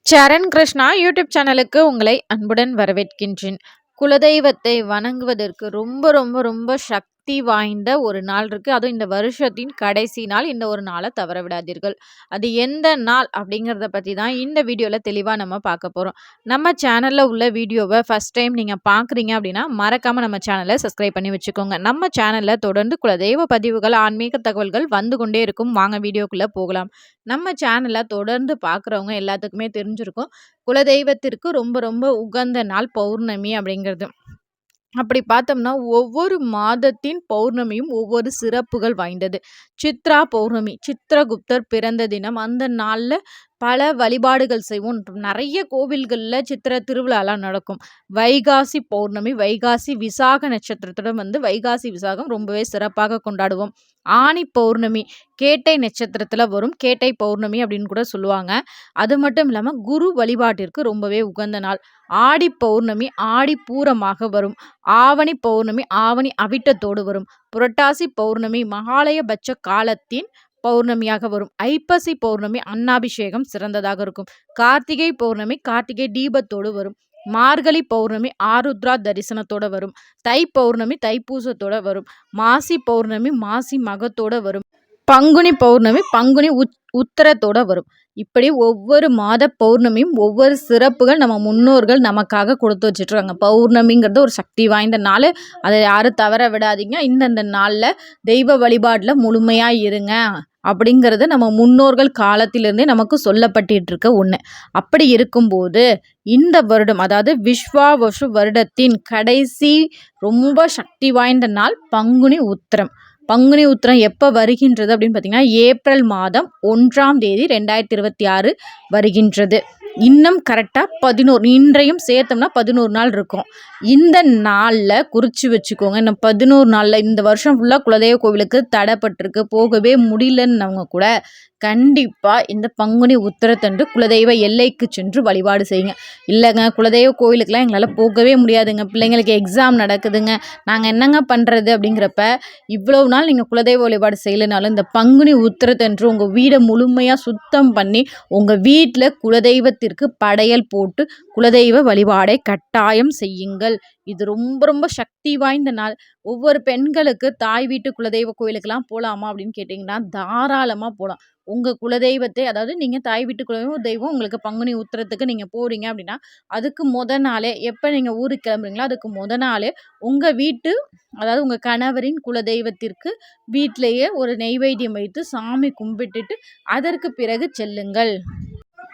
சரண் Krishna YouTube சேனலுக்கு உங்களை அன்புடன் வரவேற்கின்றேன். குலதெய்வத்தை வணங்குவதற்கு ரொம்ப ரொம்ப ரொம்ப சக்தி வாய்ந்த ஒரு நாள் இருக்கு. அதுவும் இந்த வருஷத்தின் கடைசி நாள். இந்த ஒரு நாளை தவற விடாதீர்கள். அது எந்த நாள் அப்படிங்கிறத பற்றி தான் இந்த வீடியோவில் தெளிவாக நம்ம பார்க்க போகிறோம். நம்ம சேனலில் உள்ள வீடியோவை ஃபஸ்ட் டைம் நீங்கள் பார்க்குறீங்க அப்படின்னா மறக்காமல் நம்ம சேனலை சப்ஸ்கிரைப் பண்ணி வச்சுக்கோங்க. நம்ம சேனலில் தொடர்ந்து குலதெய்வ பதிவுகள், ஆன்மீக தகவல்கள் வந்து கொண்டே இருக்கும். வாங்க வீடியோக்குள்ளே போகலாம். நம்ம சேனலை தொடர்ந்து பார்க்குறவங்க எல்லாத்துக்குமே தெரிஞ்சிருக்கும். குலதெய்வத்திற்கு ரொம்ப ரொம்ப உகந்த நாள் பௌர்ணமி அப்படிங்கிறது. அப்படி பார்த்தோம்னா ஒவ்வொரு மாதத்தின் பௌர்ணமியும் ஒவ்வொரு சிறப்புகள் வாய்ந்தது. சித்ரா பௌர்ணமி, சித்திரகுப்தர் பிறந்த தினம். அந்த நாளில் பல வழிபாடுகள் செய்வோம். நிறைய கோவில்களில் சித்திரை திருவிழாலாம் நடக்கும். வைகாசி பௌர்ணமி, வைகாசி விசாக நட்சத்திரத்துடன் வைகாசி விசாகம் ரொம்பவே சிறப்பாக கொண்டாடுவோம். ஆனி பௌர்ணமி கேட்டை நட்சத்திரத்தில் வரும். கேட்டை பௌர்ணமி அப்படின்னு கூட சொல்லுவாங்க. அது மட்டும் இல்லாமல் குரு வழிபாட்டிற்கு ரொம்பவே உகந்த நாள். ஆடி பௌர்ணமி ஆடி பூரமாக வரும். ஆவணி பௌர்ணமி ஆவணி அவிட்டத்தோடு வரும். புரட்டாசி பௌர்ணமி மகாலயபட்ச காலத்தின் பௌர்ணமியாக வரும். ஐப்பசி பௌர்ணமி அன்னாபிஷேகம் சிறந்ததாக இருக்கும். கார்த்திகை பௌர்ணமி கார்த்திகை தீபத்தோடு வரும். மார்கழி பௌர்ணமி ஆருத்ரா தரிசனத்தோட வரும். தை பௌர்ணமி தைப்பூசத்தோட வரும். மாசி பௌர்ணமி மாசி மகத்தோட வரும். பங்குனி பௌர்ணமி பங்குனி உத்தரத்தோட வரும். இப்படி ஒவ்வொரு மாத பௌர்ணமியும் ஒவ்வொரு சிறப்புகள் நம்ம முன்னோர்கள் நமக்காக கொடுத்து வச்சுட்ருக்காங்க. பௌர்ணமிங்கிறது ஒரு சக்தி வாய்ந்த நாள். அதை யாரும் தவற விடாதீங்க. இந்தந்த நாளில் தெய்வ வழிபாட்டில் முழுமையாக இருங்க அப்படிங்கிறது நம்ம முன்னோர்கள் காலத்திலிருந்தே நமக்கு சொல்லப்பட்டு இருக்க ஒன்று. அப்படி இருக்கும்போது இந்த வருடம், அதாவது விஸ்வாவசு வருடத்தின் கடைசி ரொம்ப சக்தி வாய்ந்த நாள் பங்குனி உத்திரம். பங்குனி உத்திரம் எப்போ வருகின்றது அப்படின்னு பார்த்தீங்கன்னா ஏப்ரல் மாதம் 1ஆம் தேதி 2026 வருகின்றது. இன்னும் கரெக்டாக 11, இன்றையும் சேர்த்தோம்னா 11 நாள் இருக்கும். இந்த நாளில் குறித்து வச்சுக்கோங்க. இன்னும் 11 நாளில் இந்த வருஷம் ஃபுல்லாக குலதெய்வ கோவிலுக்கு தடைப்பட்டிருக்கு, போகவே முடியலன்னவங்க கூட கண்டிப்பாக இந்த பங்குனி உத்திரத்தன்று குலதெய்வ எல்லைக்கு சென்று வழிபாடு செய்யுங்க. இல்லைங்க குலதெய்வ கோவிலுக்கெலாம் எங்களால் போகவே முடியாதுங்க, பிள்ளைங்களுக்கு எக்ஸாம் நடக்குதுங்க, நாங்கள் என்னங்க பண்ணுறது அப்படிங்கிறப்ப இவ்வளோ நாள் நீங்கள் குலதெய்வ வழிபாடு செய்யலைனாலும் இந்த பங்குனி உத்திரத்தன்று உங்கள் வீடை முழுமையாக சுத்தம் பண்ணி உங்கள் வீட்டில் குலதெய்வத்திற்கு படையல் போட்டு குலதெய்வ வழிபாடை கட்டாயம் செய்யுங்கள். இது ரொம்ப ரொம்ப சக்தி வாய்ந்த நாள். ஒவ்வொரு பெண்களுக்கு தாய் வீட்டு குலதெய்வ கோயிலுக்கெல்லாம் போகலாமா அப்படின்னு கேட்டிங்கன்னா தாராளமாக போகலாம். உங்கள் குலதெய்வத்தை, அதாவது நீங்கள் தாய் வீட்டு குலதெய்வம் உங்களுக்கு பங்குனி உத்திரத்துக்கு நீங்கள் போகிறீங்க அப்படின்னா அதுக்கு நாளே, எப்போ நீங்கள் ஊருக்கு கிளம்புறீங்களோ அதுக்கு நாளே உங்கள் வீட்டு, அதாவது உங்கள் கணவரின் குலதெய்வத்திற்கு வீட்டிலேயே ஒரு நெய்வேத்தியம் வைத்து சாமி கும்பிட்டுட்டு அதற்கு பிறகு செல்லுங்கள்.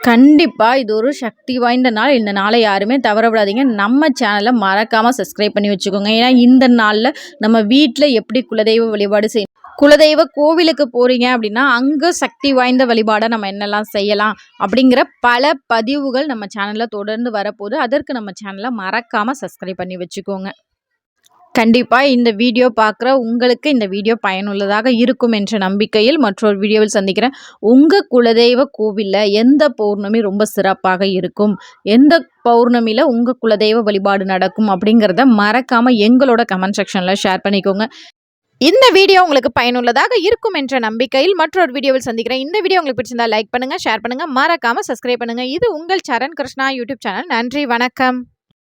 கண்டிப்பாக இது ஒரு சக்தி வாய்ந்த நாள். இந்த நாளை யாருமே தவற விடாதீங்க. நம்ம சேனலை மறக்காமல் சப்ஸ்கிரைப் பண்ணி வச்சுக்கோங்க. ஏன்னா இந்த நாளில் நம்ம வீட்டில் எப்படி குலதெய்வ வழிபாடு செய்யணும், குலதெய்வ கோவிலுக்கு போகிறீங்க அப்படின்னா அங்கே சக்தி வாய்ந்த வழிபாடை நம்ம என்னெல்லாம் செய்யலாம் அப்படிங்கிற பல பதிவுகள் நம்ம சேனலில் தொடர்ந்து வரப்போகுது. அதற்கு நம்ம சேனலை மறக்காமல் சப்ஸ்கிரைப் பண்ணி வச்சுக்கோங்க. கண்டிப்பாக இந்த வீடியோ பார்க்குற உங்களுக்கு இந்த வீடியோ பயனுள்ளதாக இருக்கும் என்ற நம்பிக்கையில் மற்றொரு வீடியோவில் சந்திக்கிறேன். உங்கள் குலதெய்வ கோவிலில் எந்த பௌர்ணமி ரொம்ப சிறப்பாக இருக்கும், எந்த பௌர்ணமியில் உங்கள் குலதெய்வ வழிபாடு நடக்கும் அப்படிங்கிறத மறக்காமல் எங்களோட கமெண்ட் செக்ஷனில் ஷேர் பண்ணிக்கோங்க. இந்த வீடியோ உங்களுக்கு பயனுள்ளதாக இருக்கும் என்ற நம்பிக்கையில் மற்றொரு வீடியோவில் சந்திக்கிறேன். இந்த வீடியோ உங்களுக்கு பிடிச்சிருந்தா லைக் பண்ணுங்கள், ஷேர் பண்ணுங்கள், மறக்காமல் சப்ஸ்கிரைப் பண்ணுங்கள். இது உங்கள் சரண் கிருஷ்ணா யூடியூப் சேனல். நன்றி, வணக்கம்.